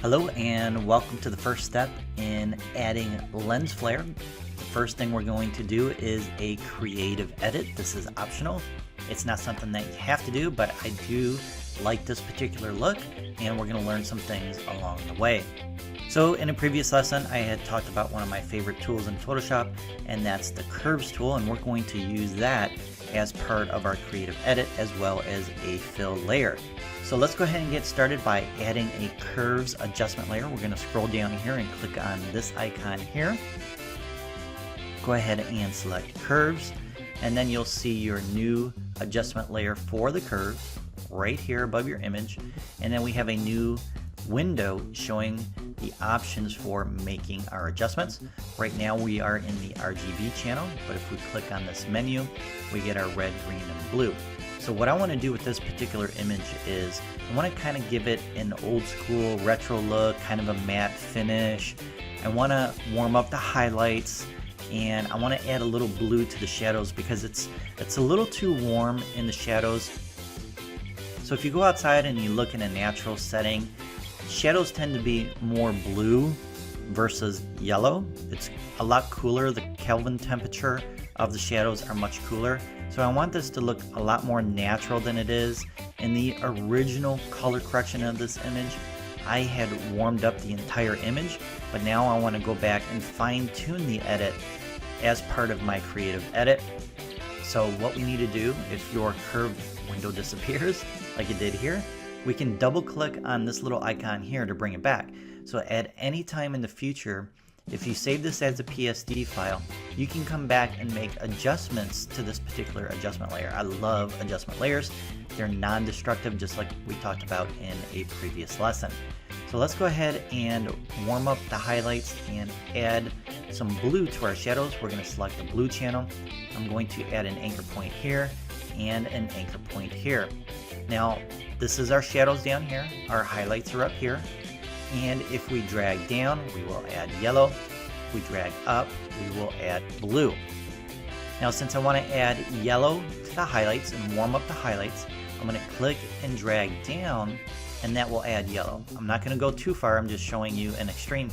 Hello and welcome to the first step in adding lens flare. The first thing we're going to do is a creative edit. This is optional. It's not something that you have to do, but I do like this particular look and we're going to learn some things along the way. So in a previous lesson, I had talked about one of my favorite tools in Photoshop, and that's the curves tool, and we're going to use that as part of our creative edit as well as a fill layer. So let's go ahead and get started by adding a curves adjustment layer. We're going to scroll down here and click on this icon here. Go ahead and select curves, and then you'll see your new adjustment layer for the curves right here above your image. And then we have a new window showing the options for making our adjustments. Right now we are in the RGB channel, but if we click on this menu, we get our red, green, and blue. So what I want to do with this particular image is I want to kind of give it an old school retro look, kind of a matte finish. I want to warm up the highlights, and I want to add a little blue to the shadows because it's a little too warm in the shadows. So if you go outside and you look in a natural setting, shadows tend to be more blue versus yellow. It's a lot cooler. The Kelvin temperature of the shadows are much cooler. So I want this to look a lot more natural than it is. In the original color correction of this image, I had warmed up the entire image, but now I want to go back and fine tune the edit as part of my creative edit. So what we need to do, if your curved window disappears, like it did here, we can double click on this little icon here to bring it back. So at any time in the future, if you save this as a PSD file, you can come back and make adjustments to this particular adjustment layer. I love adjustment layers. They're non-destructive, just like we talked about in a previous lesson. So let's go ahead and warm up the highlights and add some blue to our shadows. We're going to select the blue channel. I'm going to add an anchor point here and an anchor point here. Now, this is our shadows down here. Our highlights are up here. And if we drag down, we will add yellow. If we drag up, we will add blue. Now, since I want to add yellow to the highlights and warm up the highlights, I'm going to click and drag down, and that will add yellow. I'm not going to go too far. I'm just showing you an extreme.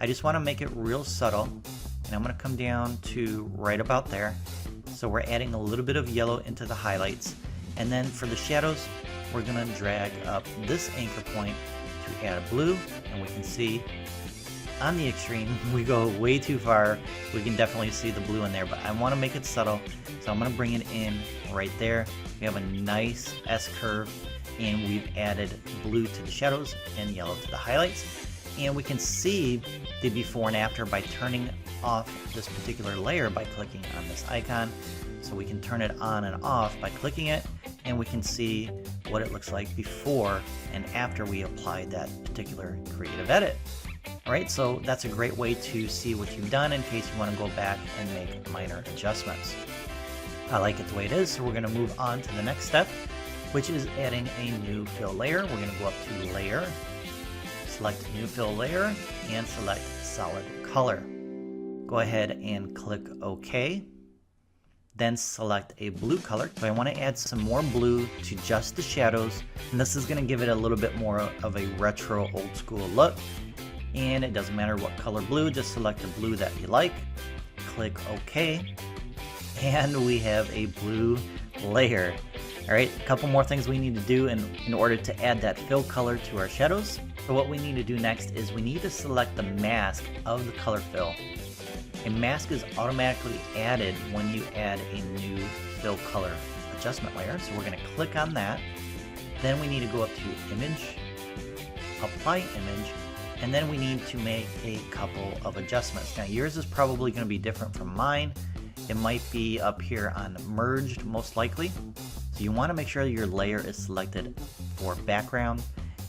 I just want to make it real subtle, and I'm going to come down to right about there. So we're adding a little bit of yellow into the highlights. And then for the shadows, we're going to drag up this anchor point to add a blue, and we can see on the extreme we go way too far. We can definitely see the blue in there, but I want to make it subtle, so I'm going to bring it in right there. We have a nice S curve, and we've added blue to the shadows and yellow to the highlights, and we can see the before and after by turning off this particular layer by clicking on this icon. So we can turn it on and off by clicking it, and we can see what it looks like before and after we applied that particular creative edit. Alright, so that's a great way to see what you've done in case you want to go back and make minor adjustments. I like it the way it is, so we're going to move on to the next step, which is adding a new fill layer. We're going to go up to Layer, select New Fill Layer, and select Solid Color. Go ahead and click OK. Then select a blue color. So I want to add some more blue to just the shadows, and this is going to give it a little bit more of a retro old school look. And it doesn't matter what color blue, just select a blue that you like, click OK, and we have a blue layer. Alright, a couple more things we need to do in order to add that fill color to our shadows. So what we need to do next is we need to select the mask of the color fill. A mask is automatically added when you add a new fill color adjustment layer. So we're going to click on that. Then we need to go up to Image, Apply Image, and then we need to make a couple of adjustments. Now yours is probably going to be different from mine. It might be up here on Merged most likely. So you want to make sure your layer is selected for background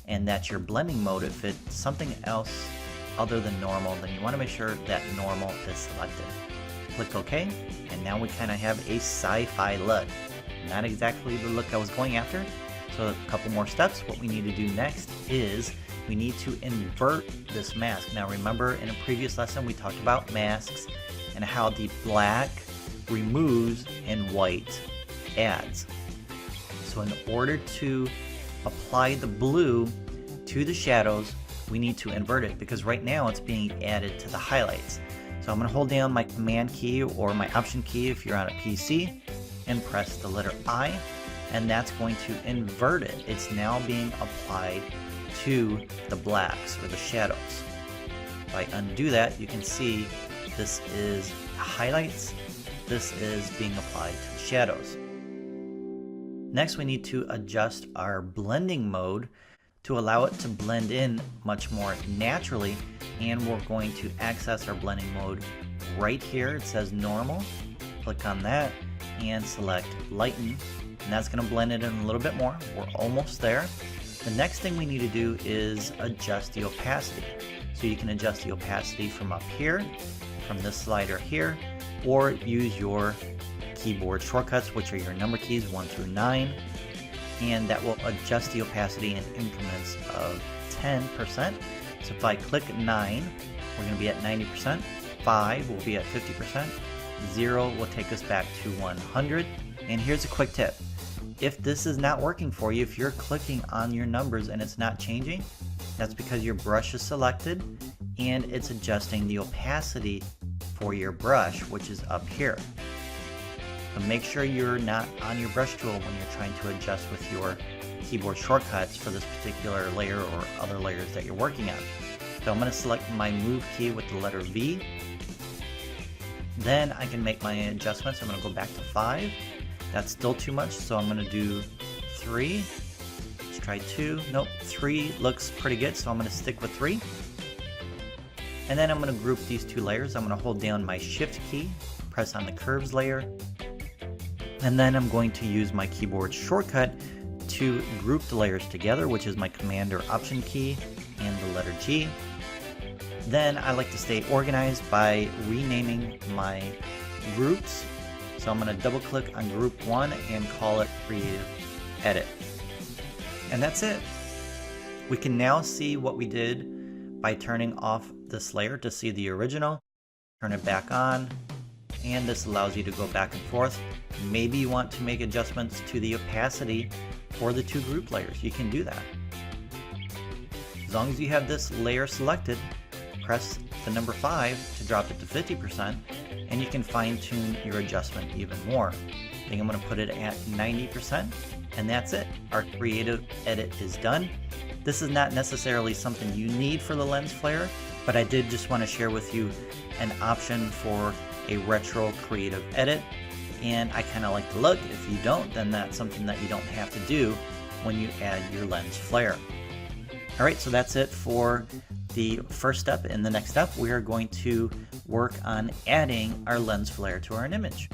and that your blending mode, if it's something else other than normal, then you want to make sure that normal is selected. Click OK, and now we kind of have a sci-fi look. Not exactly the look I was going after. So a couple more steps. What we need to do next is we need to invert this mask. Now remember, in a previous lesson we talked about masks and how the black removes and white adds. So in order to apply the blue to the shadows, we need to invert it because right now it's being added to the highlights. So I'm going to hold down my Command key or my Option key if you're on a PC and press the letter I, and that's going to invert it. It's now being applied to the blacks or the shadows. If I undo that, you can see this is highlights, this is being applied to the shadows. Next, we need to adjust our blending mode to allow it to blend in much more naturally, and we're going to access our blending mode right here. It says normal. Click on that and select lighten, and that's going to blend it in a little bit more. We're almost there. The next thing we need to do is adjust the opacity. So you can adjust the opacity from up here, from this slider here, or use your keyboard shortcuts, which are your number keys 1 through 9, and that will adjust the opacity in increments of 10%. So if I click 9, we're going to be at 90%, 5 will be at 50%, 0 will take us back to 100. And here's a quick tip. If this is not working for you, if you're clicking on your numbers and it's not changing, that's because your brush is selected and it's adjusting the opacity for your brush, which is up here. So make sure you're not on your brush tool when you're trying to adjust with your keyboard shortcuts for this particular layer or other layers that you're working on. So I'm going to select my move key with the letter V. Then I can make my adjustments. I'm going to go back to 5. That's still too much, so I'm going to do 3. Let's try 2. Nope, 3 looks pretty good, so I'm going to stick with 3. And then I'm going to group these two layers. I'm going to hold down my Shift key, press on the curves layer, and then I'm going to use my keyboard shortcut to group the layers together, which is my Command or Option key and the letter G. Then I like to stay organized by renaming my groups. So I'm going to double click on group 1 and call it Creative Edit. And that's it. We can now see what we did by turning off this layer to see the original, turn it back on, and this allows you to go back and forth. Maybe you want to make adjustments to the opacity for the two group layers. You can do that. As long as you have this layer selected, press the number 5 to drop it to 50%, and you can fine-tune your adjustment even more. I think I'm going to put it at 90%, and that's it. Our creative edit is done. This is not necessarily something you need for the lens flare, but I did just want to share with you an option for a retro creative edit, and I kind of like the look. If you don't, then that's something that you don't have to do when you add your lens flare. Alright, so that's it for the first step. In the next step, we are going to work on adding our lens flare to our image.